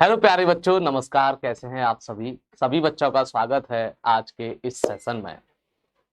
Hello प्यारे बच्चों, नमस्कार। कैसे हैं आप सभी सभी बच्चों का स्वागत है आज के इस सेशन में।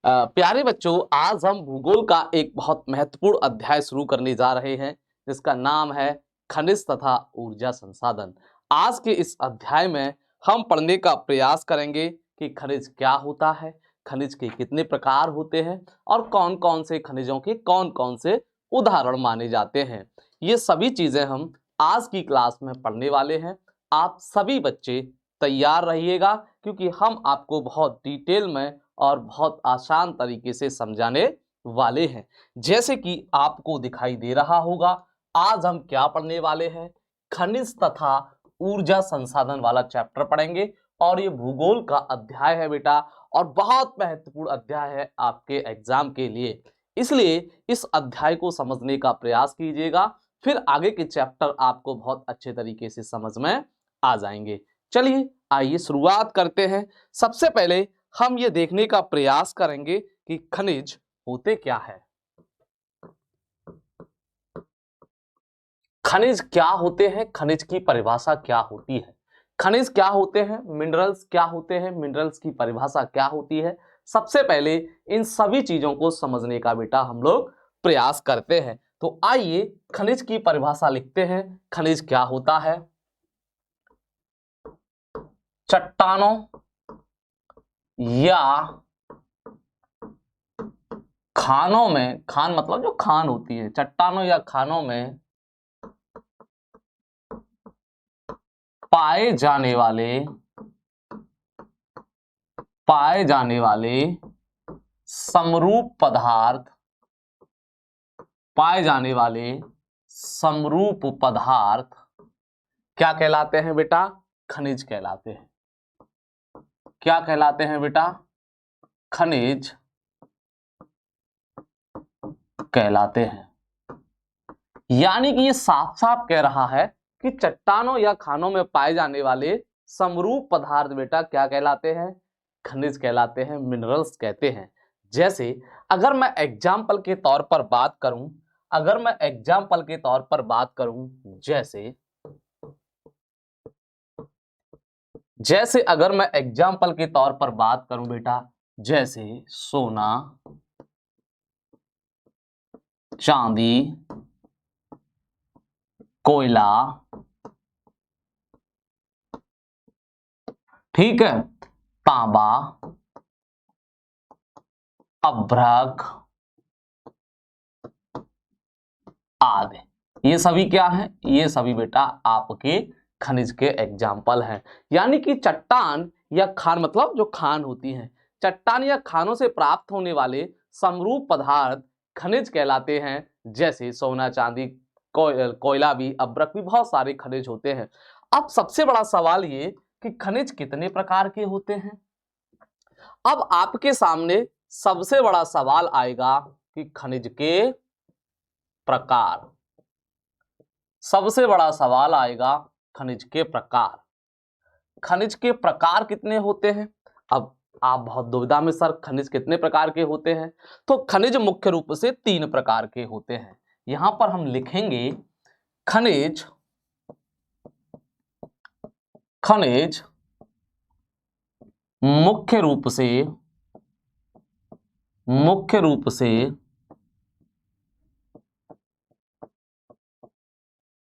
प्यारे बच्चों, आज हम भूगोल का एक बहुत महत्वपूर्ण अध्याय शुरू करने जा रहे हैं जिसका नाम है खनिज तथा ऊर्जा संसाधन। आज के इस अध्याय में हम पढ़ने का प्रयास करेंगे कि खनिज क्या होता है, खनिज के कितने प्रकार होते हैं और कौन कौन से खनिजों के कौन कौन से उदाहरण माने जाते हैं। ये सभी चीजें हम आज की क्लास में पढ़ने वाले हैं। आप सभी बच्चे तैयार रहिएगा क्योंकि हम आपको बहुत डिटेल में और बहुत आसान तरीके से समझाने वाले हैं। जैसे कि आपको दिखाई दे रहा होगा, आज हम क्या पढ़ने वाले हैं, खनिज तथा ऊर्जा संसाधन वाला चैप्टर पढ़ेंगे। और ये भूगोल का अध्याय है बेटा, और बहुत महत्वपूर्ण अध्याय है आपके एग्जाम के लिए। इसलिए इस अध्याय को समझने का प्रयास कीजिएगा, फिर आगे के चैप्टर आपको बहुत अच्छे तरीके से समझ में आ जाएंगे। चलिए आइए शुरुआत करते हैं। सबसे पहले हम ये देखने का प्रयास करेंगे कि खनिज होते क्या है। खनिज क्या होते हैं, खनिज की परिभाषा क्या होती है, खनिज क्या होते हैं, मिनरल्स क्या होते हैं, मिनरल्स की परिभाषा क्या होती है। सबसे पहले इन सभी चीजों को समझने का बेटा हम लोग प्रयास करते हैं। तो आइए खनिज की परिभाषा लिखते हैं। खनिज क्या होता है? चट्टानों या खानों में, खान मतलब जो खान होती है, चट्टानों या खानों में पाए जाने वाले समरूप पदार्थ, पाए जाने वाले समरूप पदार्थ क्या कहलाते हैं बेटा? खनिज कहलाते हैं। क्या कहलाते हैं बेटा? खनिज कहलाते हैं। यानी कि ये साफ साफ कह रहा है कि चट्टानों या खानों में पाए जाने वाले समरूप पदार्थ बेटा क्या कहलाते हैं? खनिज कहलाते हैं, मिनरल्स कहते हैं। जैसे अगर मैं एग्जाम्पल के तौर पर बात करूं, जैसे अगर मैं एग्जाम्पल के तौर पर बात करूं बेटा, जैसे सोना, चांदी, कोयला, ठीक है, तांबा, अभ्रक आदि, ये सभी क्या है? ये सभी बेटा आपके खनिज के एग्जाम्पल हैं। यानी कि चट्टान या खान मतलब जो खान होती हैं, चट्टान या खानों से प्राप्त होने वाले समरूप पदार्थ खनिज कहलाते हैं। जैसे सोना, चांदी, कोयला भी, अभ्रक भी, बहुत सारे खनिज होते हैं। अब सबसे बड़ा सवाल ये कि खनिज कितने प्रकार के होते हैं। अब आपके सामने सबसे बड़ा सवाल आएगा कि खनिज के प्रकार। सबसे बड़ा सवाल आएगा खनिज के प्रकार। खनिज के प्रकार कितने होते हैं? अब आप बहुत दुविधा में, सर खनिज कितने प्रकार के होते हैं? तो खनिज मुख्य रूप से 3 प्रकार के होते हैं। यहां पर हम लिखेंगे खनिज खनिज मुख्य रूप से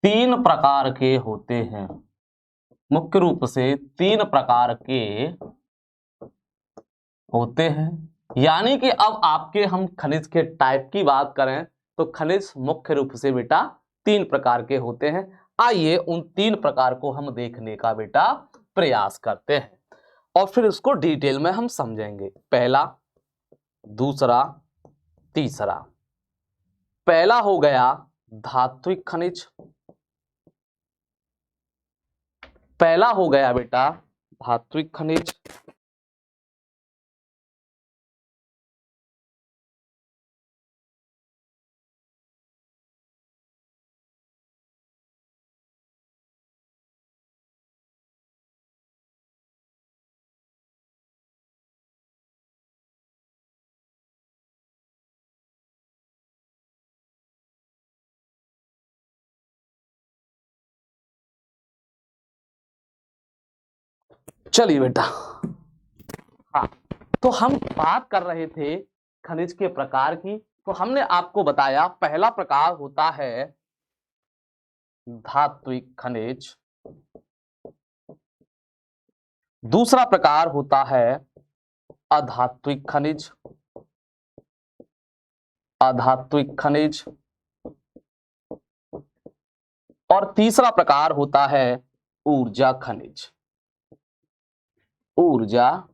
3 प्रकार के होते हैं। मुख्य रूप से 3 प्रकार के होते हैं। यानी कि अब आपके हम खनिज के टाइप की बात करें तो खनिज मुख्य रूप से बेटा 3 प्रकार के होते हैं। आइए उन 3 प्रकार को हम देखने का बेटा प्रयास करते हैं और फिर उसको डिटेल में हम समझेंगे। पहला, दूसरा, तीसरा। पहला हो गया धात्विक खनिज। पहला हो गया बेटा धात्विक खनिज। चलिए बेटा, हाँ, तो हम बात कर रहे थे खनिज के प्रकार की। तो हमने आपको बताया पहला प्रकार होता है धात्विक खनिज, दूसरा प्रकार होता है अधात्विक खनिज, अधात्विक खनिज, और तीसरा प्रकार होता है ऊर्जा खनिज, ऊर्जा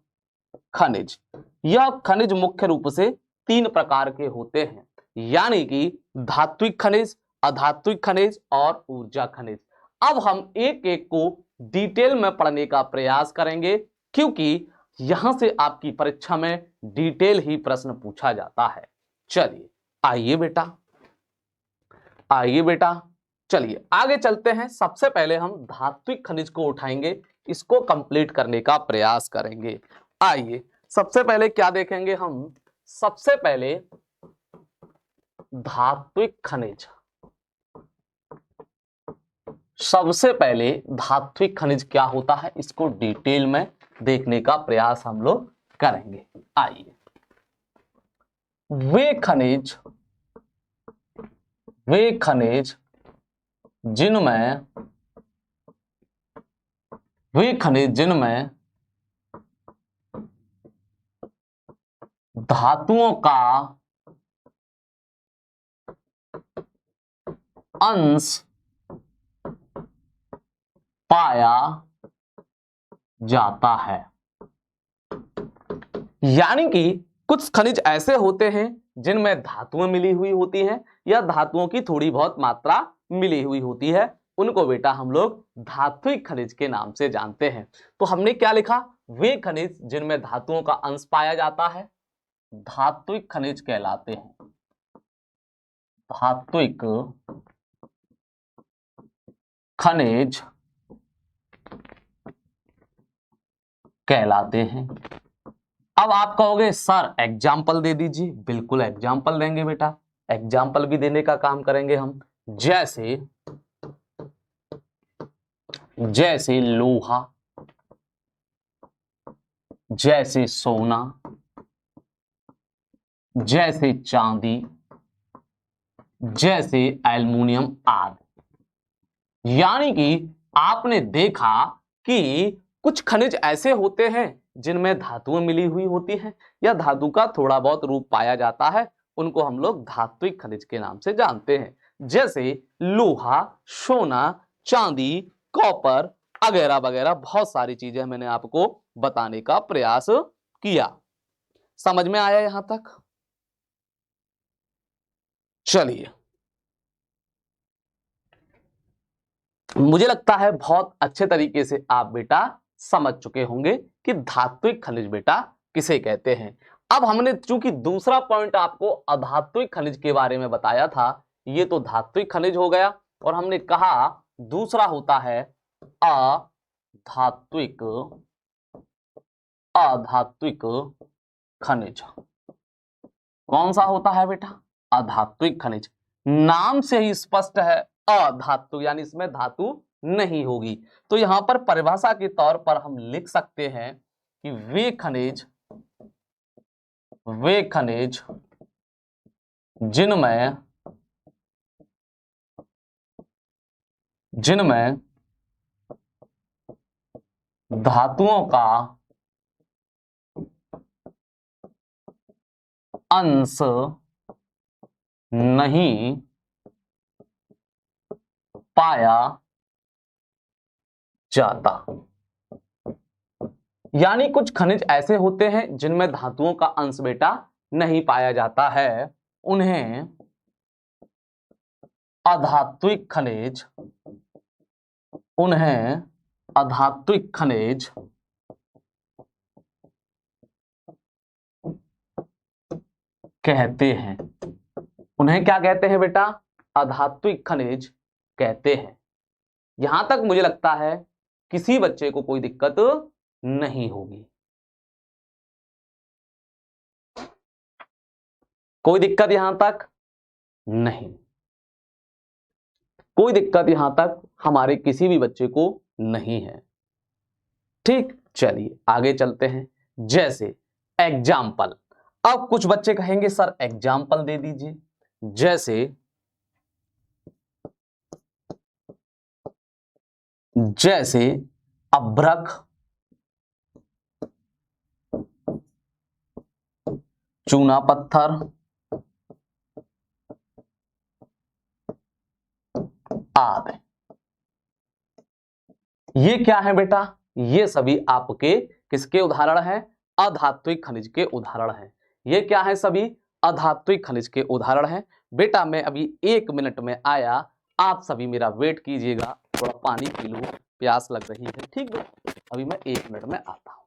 खनिज। यह खनिज मुख्य रूप से 3 प्रकार के होते हैं, यानी कि धात्विक खनिज, अधात्विक खनिज और ऊर्जा खनिज। अब हम एक एक को डिटेल में पढ़ने का प्रयास करेंगे, क्योंकि यहां से आपकी परीक्षा में डिटेल ही प्रश्न पूछा जाता है। चलिए आइए बेटा, आइए बेटा, चलिए आगे चलते हैं। सबसे पहले हम धात्विक खनिज को उठाएंगे, इसको कंप्लीट करने का प्रयास करेंगे। आइए सबसे पहले क्या देखेंगे हम, सबसे पहले धात्विक खनिज। सबसे पहले धात्विक खनिज क्या होता है, इसको डिटेल में देखने का प्रयास हम लोग करेंगे। आइए, वे खनिज जिनमें धातुओं का अंश पाया जाता है। यानी कि कुछ खनिज ऐसे होते हैं जिनमें धातुएं मिली हुई होती हैं या धातुओं की थोड़ी बहुत मात्रा मिली हुई होती है, उनको बेटा हम लोग धात्विक खनिज के नाम से जानते हैं। तो हमने क्या लिखा, वे खनिज जिनमें धातुओं का अंश पाया जाता है धात्विक खनिज कहलाते हैं, धात्विक खनिज कहलाते हैं। अब आप कहोगे सर एग्जाम्पल दे दीजिए, बिल्कुल एग्जाम्पल देंगे बेटा, एग्जाम्पल भी देने का काम करेंगे हम। जैसे लोहा, जैसे सोना, जैसे चांदी, जैसे एल्युमिनियम आदि। यानी कि आपने देखा कि कुछ खनिज ऐसे होते हैं जिनमें धातुएं मिली हुई होती हैं या धातु का थोड़ा बहुत रूप पाया जाता है, उनको हम लोग धात्विक खनिज के नाम से जानते हैं। जैसे लोहा, सोना, चांदी, कॉपर वगैरह वगैरह बहुत सारी चीजें मैंने आपको बताने का प्रयास किया। समझ में आया यहां तक? चलिए, मुझे लगता है बहुत अच्छे तरीके से आप बेटा समझ चुके होंगे कि धात्विक खनिज बेटा किसे कहते हैं। अब हमने चूंकि दूसरा पॉइंट आपको अधात्विक खनिज के बारे में बताया था, ये तो धात्विक खनिज हो गया, और हमने कहा दूसरा होता है अधात्विक अधात्विक खनिज। कौन सा होता है बेटा? अधात्विक खनिज। नाम से ही स्पष्ट है अधातु, यानी इसमें धातु नहीं होगी। तो यहां पर परिभाषा के तौर पर हम लिख सकते हैं कि वे खनिज जिनमें धातुओं का अंश नहीं पाया जाता। यानी कुछ खनिज ऐसे होते हैं जिनमें धातुओं का अंश बेटा नहीं पाया जाता है, उन्हें अधात्विक खनिज कहते हैं। उन्हें क्या कहते हैं बेटा? अधात्विक खनिज कहते हैं। यहां तक मुझे लगता है किसी बच्चे को कोई दिक्कत नहीं होगी। कोई दिक्कत यहां तक नहीं, कोई दिक्कत यहां तक हमारे किसी भी बच्चे को नहीं है। ठीक, चलिए आगे चलते हैं। जैसे एग्जाम्पल, अब कुछ बच्चे कहेंगे सर एग्जाम्पल दे दीजिए। जैसे जैसे अभ्रक, चूना पत्थर, आदि। ये क्या है बेटा? ये सभी आपके किसके उदाहरण हैं? अधात्विक खनिज के उदाहरण हैं। ये क्या है? सभी अधात्विक खनिज के उदाहरण हैं। बेटा मैं अभी 1 मिनट में आया, आप सभी मेरा वेट कीजिएगा, थोड़ा पानी पी लूं, प्यास लग रही है। ठीक है, अभी मैं 1 मिनट में आता हूं।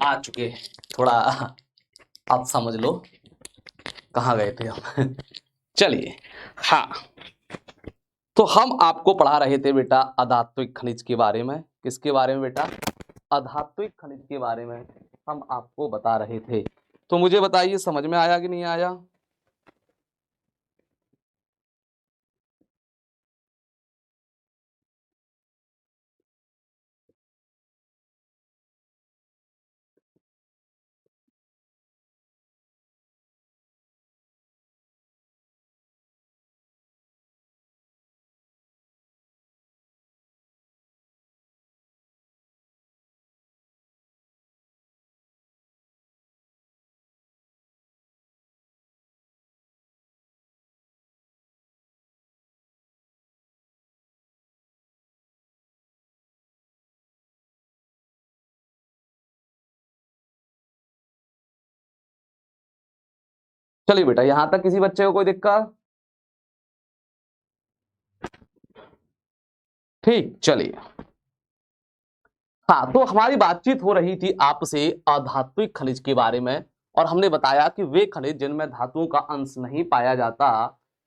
आ चुके हैं, थोड़ा आप समझ लो। कहाँ गए थे हम? चलिए, हाँ, तो हम आपको पढ़ा रहे थे बेटा अधात्विक खनिज के बारे में। किसके बारे में बेटा? अधात्विक खनिज के बारे में हम आपको बता रहे थे। तो मुझे बताइए समझ में आया कि नहीं आया? चलिए बेटा, यहां तक किसी बच्चे को कोई दिक्कत? ठीक, चलिए। हाँ, तो हमारी बातचीत हो रही थी आपसे अधात्विक खनिज के बारे में, और हमने बताया कि वे खनिज जिनमें धातुओं का अंश नहीं पाया जाता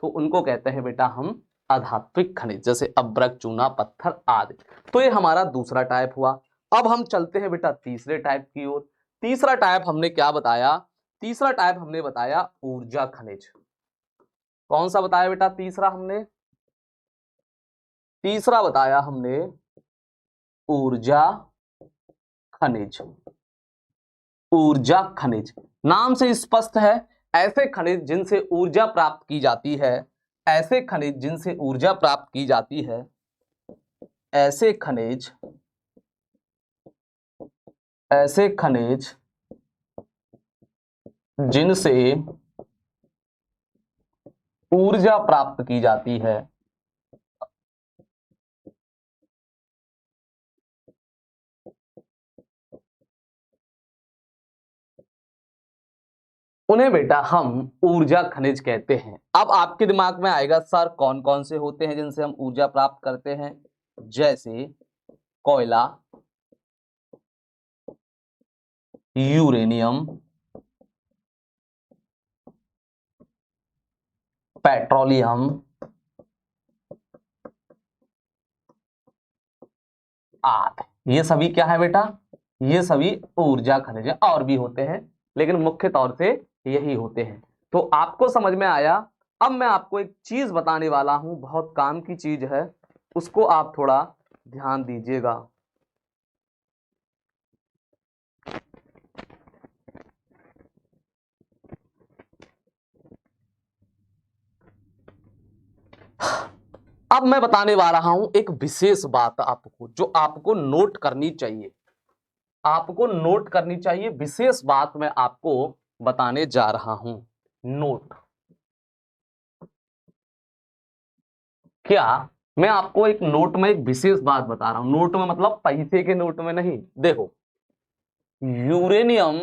तो उनको कहते हैं बेटा हम अधात्विक खनिज, जैसे अभ्रक, चूना, पत्थर आदि। तो ये हमारा दूसरा टाइप हुआ। अब हम चलते हैं बेटा तीसरे टाइप की ओर। तीसरा टाइप हमने क्या बताया? तीसरा टाइप हमने बताया ऊर्जा खनिज। कौन सा बताया बेटा तीसरा हमने? तीसरा बताया हमने ऊर्जा खनिज। ऊर्जा खनिज नाम से स्पष्ट है, ऐसे खनिज जिनसे ऊर्जा प्राप्त की जाती है, ऐसे खनिज जिनसे ऊर्जा प्राप्त की जाती है, ऐसे खनिज, ऐसे खनिज जिनसे ऊर्जा प्राप्त की जाती है, उन्हें बेटा हम ऊर्जा खनिज कहते हैं। अब आपके दिमाग में आएगा सर कौन कौन से होते हैं जिनसे हम ऊर्जा प्राप्त करते हैं? जैसे कोयला, यूरेनियम, पेट्रोलियम आदि। ये सभी क्या है बेटा? ये सभी ऊर्जा खनिज है, और भी होते हैं लेकिन मुख्य तौर से यही होते हैं। तो आपको समझ में आया। अब मैं आपको एक चीज बताने वाला हूं, बहुत काम की चीज है, उसको आप थोड़ा ध्यान दीजिएगा। अब मैं बताने वाला हूं एक विशेष बात आपको, जो आपको नोट करनी चाहिए। आपको नोट करनी चाहिए, विशेष बात मैं आपको बताने जा रहा हूं। नोट क्या? मैं आपको एक नोट में एक विशेष बात बता रहा हूं। नोट में मतलब पैसे के नोट में नहीं। देखो, यूरेनियम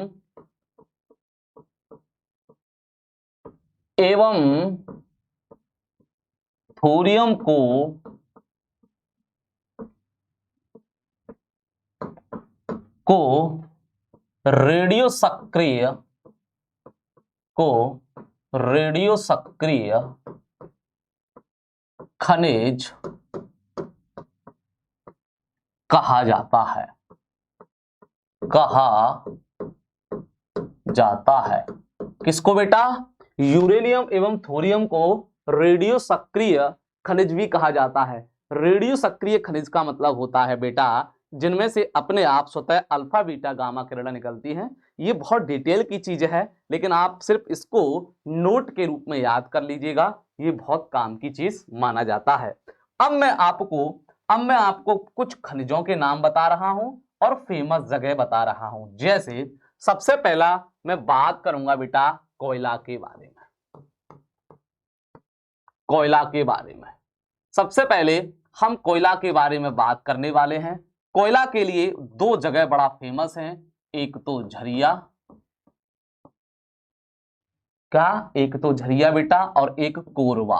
एवं थोरियम को रेडियो सक्रिय को रेडियो सक्रिय खनिज कहा जाता है। कहा जाता है किसको बेटा? यूरेनियम एवं थोरियम को रेडियो सक्रिय खनिज भी कहा जाता है। रेडियो सक्रिय खनिज का मतलब होता है बेटा जिनमें से अपने आप स्वतः अल्फा बीटा गामा किरणें निकलती हैं। ये बहुत डिटेल की चीज है, लेकिन आप सिर्फ इसको नोट के रूप में याद कर लीजिएगा, ये बहुत काम की चीज माना जाता है। अब मैं आपको कुछ खनिजों के नाम बता रहा हूं और फेमस जगह बता रहा हूं। जैसे सबसे पहला मैं बात करूंगा बेटा कोयला के बारे में। कोयला के बारे में सबसे पहले हम कोयला के बारे में बात करने वाले हैं। कोयला के लिए दो जगह बड़ा फेमस हैं, एक तो झरिया, क्या? एक तो झरिया बेटा, और एक कोरबा।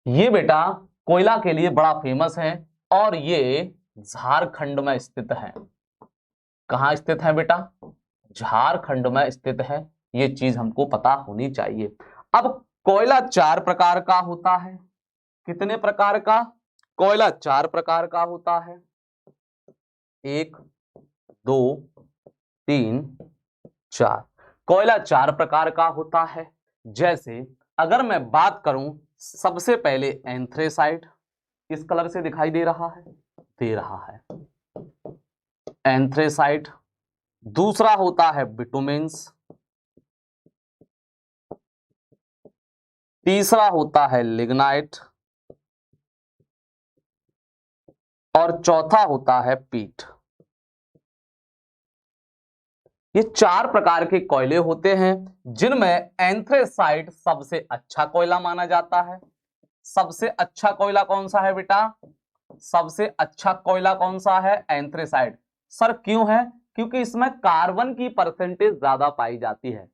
ये बेटा कोयला के लिए बड़ा फेमस है, और ये झारखंड में स्थित है। कहां स्थित है बेटा? झारखंड में स्थित है। ये चीज हमको पता होनी चाहिए। अब कोयला 4 प्रकार का होता है। कितने प्रकार का? कोयला 4 प्रकार का होता है। 1, 2, 3, 4। कोयला 4 प्रकार का होता है। जैसे अगर मैं बात करूं, सबसे पहले एंथ्रेसाइट, इस कलर से दिखाई दे रहा है, दे रहा है एंथ्रेसाइट। दूसरा होता है बिटुमेंस। तीसरा होता है लिग्नाइट। और चौथा होता है पीट। ये 4 प्रकार के कोयले होते हैं, जिनमें एंथ्रेसाइट सबसे अच्छा कोयला माना जाता है। सबसे अच्छा कोयला कौन सा है बेटा? सबसे अच्छा कोयला कौन सा है? एंथ्रेसाइट। सर क्यों है? क्योंकि इसमें कार्बन की परसेंटेज ज्यादा पाई जाती है।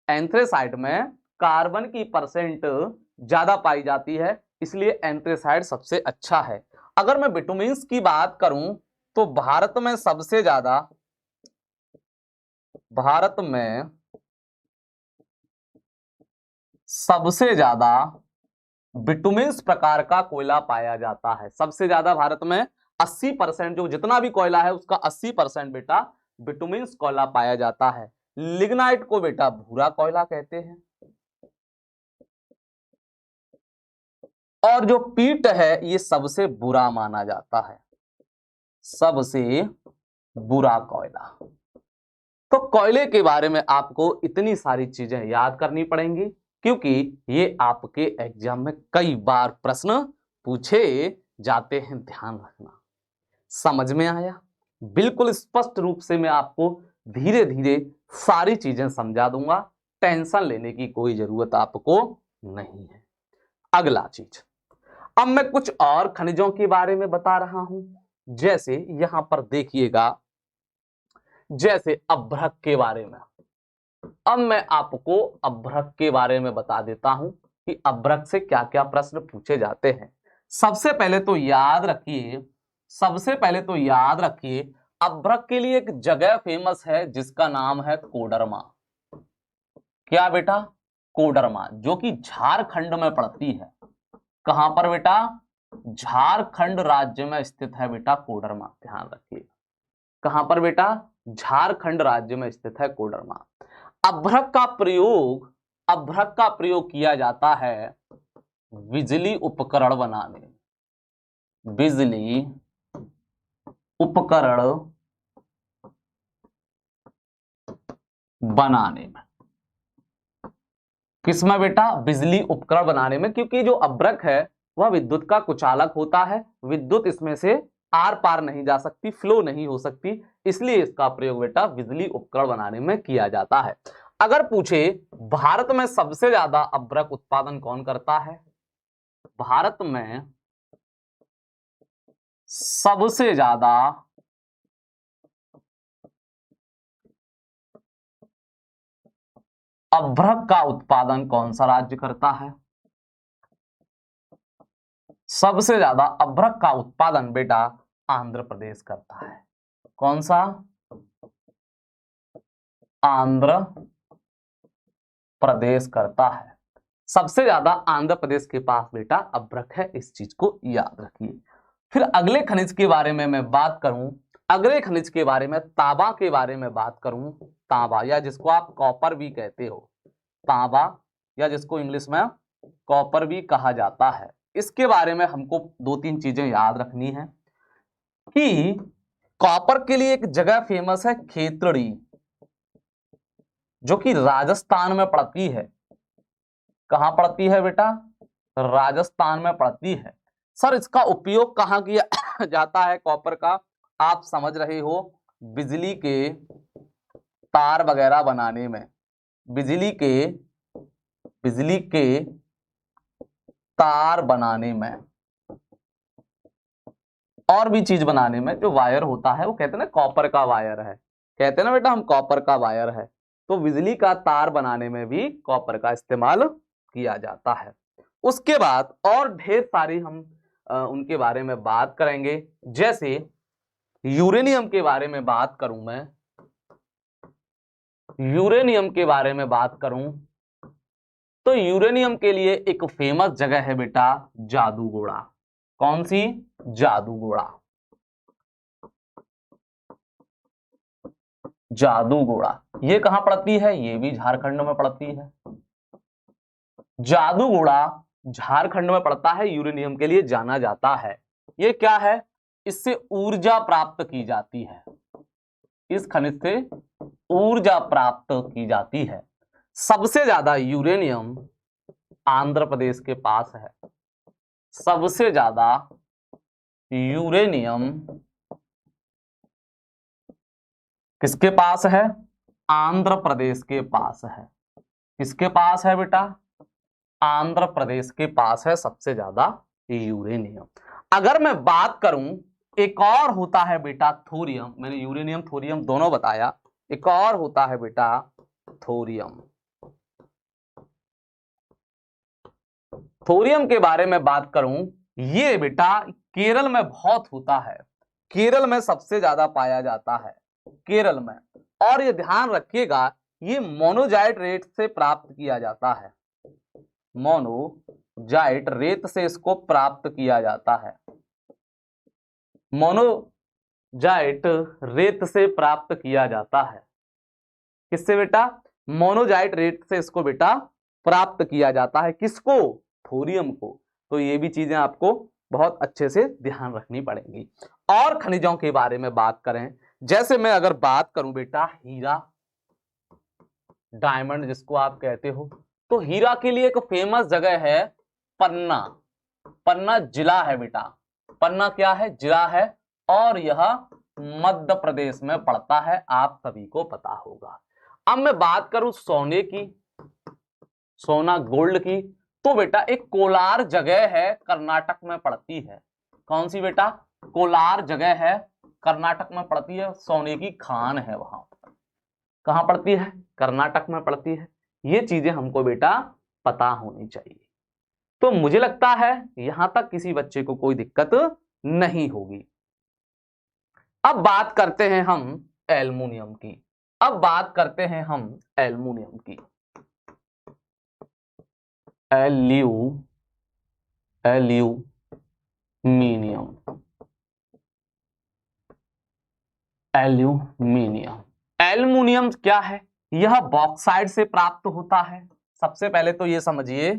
एंथ्रेसाइट में कार्बन की परसेंट ज्यादा पाई जाती है, इसलिए एंथ्रेसाइट सबसे अच्छा है। अगर मैं बिटुमिन्स की बात करूं तो भारत में सबसे ज्यादा बिटुमिन्स प्रकार का कोयला पाया जाता है। सबसे ज्यादा भारत में 80%, जो जितना भी कोयला है उसका 80% बेटा बिटुमिन्स कोयला पाया जाता है। लिग्नाइट को बेटा भूरा कोयला कहते हैं। और जो पीट है ये सबसे बुरा माना जाता है, सबसे बुरा कोयला। तो कोयले के बारे में आपको इतनी सारी चीजें याद करनी पड़ेंगी, क्योंकि ये आपके एग्जाम में कई बार प्रश्न पूछे जाते हैं। ध्यान रखना। समझ में आया? बिल्कुल स्पष्ट रूप से मैं आपको धीरे धीरे सारी चीजें समझा दूंगा। टेंशन लेने की कोई जरूरत आपको नहीं है। अगला चीज, अब मैं कुछ और खनिजों के बारे में बता रहा हूं। जैसे यहां पर देखिएगा, जैसे अभ्रक के बारे में। अब मैं आपको अभ्रक के बारे में बता देता हूं कि अभ्रक से क्या क्या प्रश्न पूछे जाते हैं। सबसे पहले तो याद रखिए, अभ्रक के लिए एक जगह फेमस है जिसका नाम है कोडरमा। क्या बेटा? कोडरमा, जो कि झारखंड में पड़ती है। कहां पर बेटा? झारखंड राज्य में स्थित है बेटा कोडरमा। ध्यान रखिए, कहां पर बेटा? झारखंड राज्य में स्थित है कोडरमा। अभ्रक का प्रयोग किया जाता है बिजली उपकरण बनाने में। किसमें बेटा? बिजली उपकरण बनाने में, क्योंकि जो अभ्रक है वह विद्युत का कुचालक होता है। विद्युत इसमें से आर पार नहीं जा सकती, फ्लो नहीं हो सकती, इसलिए इसका प्रयोग बेटा बिजली उपकरण बनाने में किया जाता है। अगर पूछे भारत में सबसे ज्यादा अभ्रक उत्पादन कौन करता है? भारत में सबसे ज्यादा अभ्रक का उत्पादन कौन सा राज्य करता है? सबसे ज्यादा अभ्रक का उत्पादन बेटा आंध्र प्रदेश करता है। कौन सा? आंध्र प्रदेश करता है। सबसे ज्यादा आंध्र प्रदेश के पास बेटा अभ्रक है, इस चीज को याद रखिए। फिर अगले खनिज के बारे में मैं बात करूं, अगले खनिज के बारे में तांबा के बारे में बात करूं। तांबा, या जिसको आप कॉपर भी कहते हो, तांबा या जिसको इंग्लिश में कॉपर भी कहा जाता है, इसके बारे में हमको 2-3 चीजें याद रखनी है कि कॉपर के लिए एक जगह फेमस है खेतड़ी, जो कि राजस्थान में पड़ती है। कहां पड़ती है बेटा? राजस्थान में पड़ती है। सर इसका उपयोग कहां किया जाता है कॉपर का? आप समझ रहे हो, बिजली के तार वगैरह बनाने में, बिजली के तार बनाने में, और भी चीज बनाने में। जो वायर होता है वो कहते हैं ना कॉपर का वायर है, कहते हैं ना बेटा हम कॉपर का वायर है। तो बिजली का तार बनाने में भी कॉपर का इस्तेमाल किया जाता है। उसके बाद और ढेर सारी हम उनके बारे में बात करेंगे। जैसे यूरेनियम के बारे में बात करूं मैं, यूरेनियम के बारे में बात करूं तो यूरेनियम के लिए एक फेमस जगह है बेटा जादूगोड़ा। कौन सी? जादूगोड़ा। जादूगोड़ा ये कहां पड़ती है? ये भी झारखंड में पड़ती है। जादूगोड़ा झारखंड में पड़ता है, यूरेनियम के लिए जाना जाता है। ये क्या है? इससे ऊर्जा प्राप्त की जाती है। इस खनिज से ऊर्जा प्राप्त की जाती है। सबसे ज्यादा यूरेनियम आंध्र प्रदेश के पास है। सबसे ज्यादा यूरेनियम किसके पास है? आंध्र प्रदेश के पास है। किसके पास है बेटा? आंध्र प्रदेश के पास है सबसे ज्यादा यूरेनियम। अगर मैं बात करूं, एक और होता है बेटा थोरियम। मैंने यूरेनियम थोरियम दोनों बताया, एक और होता है बेटा थोरियम। थोरियम के बारे में बात करूं, ये बेटा केरल में बहुत होता है। केरल में सबसे ज्यादा पाया जाता है, केरल में। और ये ध्यान रखिएगा, ये मोनोजाइट रेत से प्राप्त किया जाता है। मोनोजाइट रेत से इसको प्राप्त किया जाता है। मोनोजाइट रेत से प्राप्त किया जाता है। किससे बेटा? मोनोजाइट रेत से इसको बेटा प्राप्त किया जाता है। किसको? थोरियम को। तो ये भी चीजें आपको बहुत अच्छे से ध्यान रखनी पड़ेंगी। और खनिजों के बारे में बात करें, जैसे मैं अगर बात करूं बेटा हीरा, डायमंड जिसको आप कहते हो, तो हीरा के लिए एक फेमस जगह है पन्ना। पन्ना जिला है बेटा। पन्ना क्या है? जिला है। और यह मध्य प्रदेश में पड़ता है, आप सभी को पता होगा। अब मैं बात करूं सोने की, सोना गोल्ड की, तो बेटा एक कोलार जगह है, कर्नाटक में पड़ती है। कौन सी बेटा? कोलार जगह है, कर्नाटक में पड़ती है। सोने की खान है वहां। कहां पड़ती है? कर्नाटक में पड़ती है। ये चीजें हमको बेटा पता होनी चाहिए। तो मुझे लगता है यहां तक किसी बच्चे को कोई दिक्कत नहीं होगी। अब बात करते हैं हम एल्युमिनियम की। अब बात करते हैं हम एल्युमिनियम की। एल्यूमिनियम। एल्यूमिनियम एल्युमिनियम क्या है? यह बॉक्साइट से प्राप्त होता है। सबसे पहले तो ये समझिए,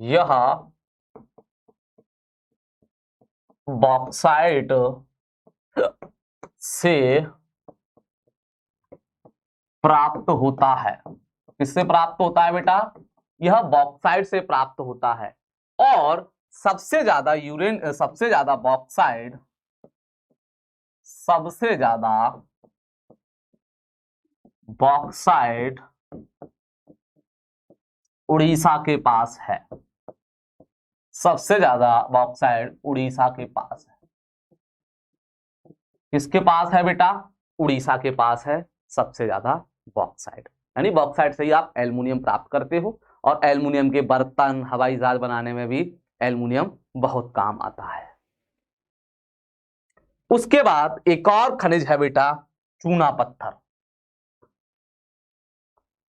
यह बॉक्साइट से प्राप्त होता है। किससे प्राप्त होता है बेटा? यह बॉक्साइट से प्राप्त होता है। और सबसे ज्यादा सबसे ज्यादा बॉक्साइट, सबसे ज्यादा बॉक्साइट उड़ीसा के पास है। सबसे ज्यादा बॉक्साइट उड़ीसा के पास है। किसके पास है बेटा? उड़ीसा के पास है सबसे ज्यादा बॉक्साइट। यानी बॉक्साइट से ही आप एल्युमिनियम प्राप्त करते हो। और एल्युमिनियम के बर्तन, हवाई जहाज बनाने में भी एल्युमिनियम बहुत काम आता है। उसके बाद एक और खनिज है बेटा चूना पत्थर।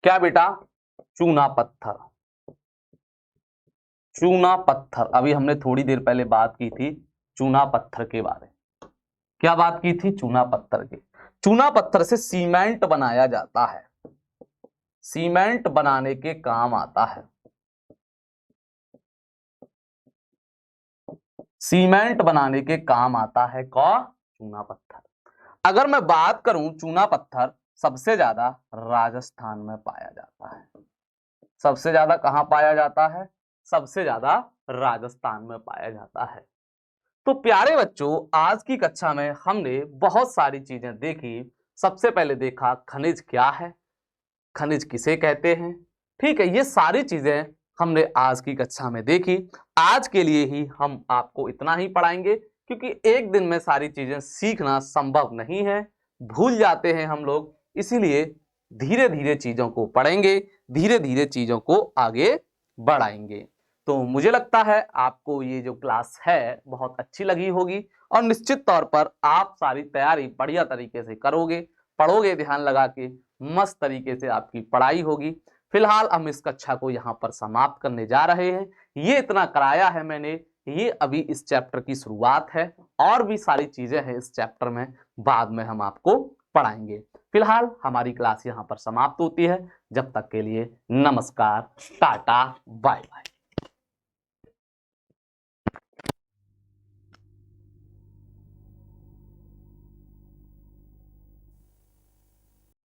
क्या बेटा? चूना पत्थर। चूना पत्थर, अभी हमने थोड़ी देर पहले बात की थी चूना पत्थर के बारे में। क्या बात की थी? चूना पत्थर के। चूना पत्थर से सीमेंट बनाया जाता है। सीमेंट बनाने के काम आता है। सीमेंट बनाने के काम आता है कौन? चूना पत्थर। अगर मैं बात करूं, चूना पत्थर सबसे ज्यादा राजस्थान में पाया जाता है। सबसे ज्यादा कहां पाया जाता है? सबसे ज्यादा राजस्थान में पाया जाता है। तो प्यारे बच्चों, आज की कक्षा में हमने बहुत सारी चीजें देखी। सबसे पहले देखा खनिज क्या है, खनिज किसे कहते हैं। ठीक है, ये सारी चीजें हमने आज की कक्षा में देखी। आज के लिए ही हम आपको इतना ही पढ़ाएंगे, क्योंकि एक दिन में सारी चीजें सीखना संभव नहीं है, भूल जाते हैं हम लोग। इसीलिए धीरे धीरे चीजों को पढ़ेंगे, धीरे धीरे चीजों को आगे बढ़ाएंगे। तो मुझे लगता है आपको ये जो क्लास है बहुत अच्छी लगी होगी, और निश्चित तौर पर आप सारी तैयारी बढ़िया तरीके से करोगे। पढ़ोगे ध्यान लगा के, मस्त तरीके से आपकी पढ़ाई होगी। फिलहाल हम इस कक्षा को यहाँ पर समाप्त करने जा रहे हैं। ये इतना कराया है मैंने, ये अभी इस चैप्टर की शुरुआत है, और भी सारी चीजें हैं इस चैप्टर में, बाद में हम आपको पढ़ाएंगे। फिलहाल हमारी क्लास यहाँ पर समाप्त होती है। जब तक के लिए नमस्कार, टाटा, बाय बाय।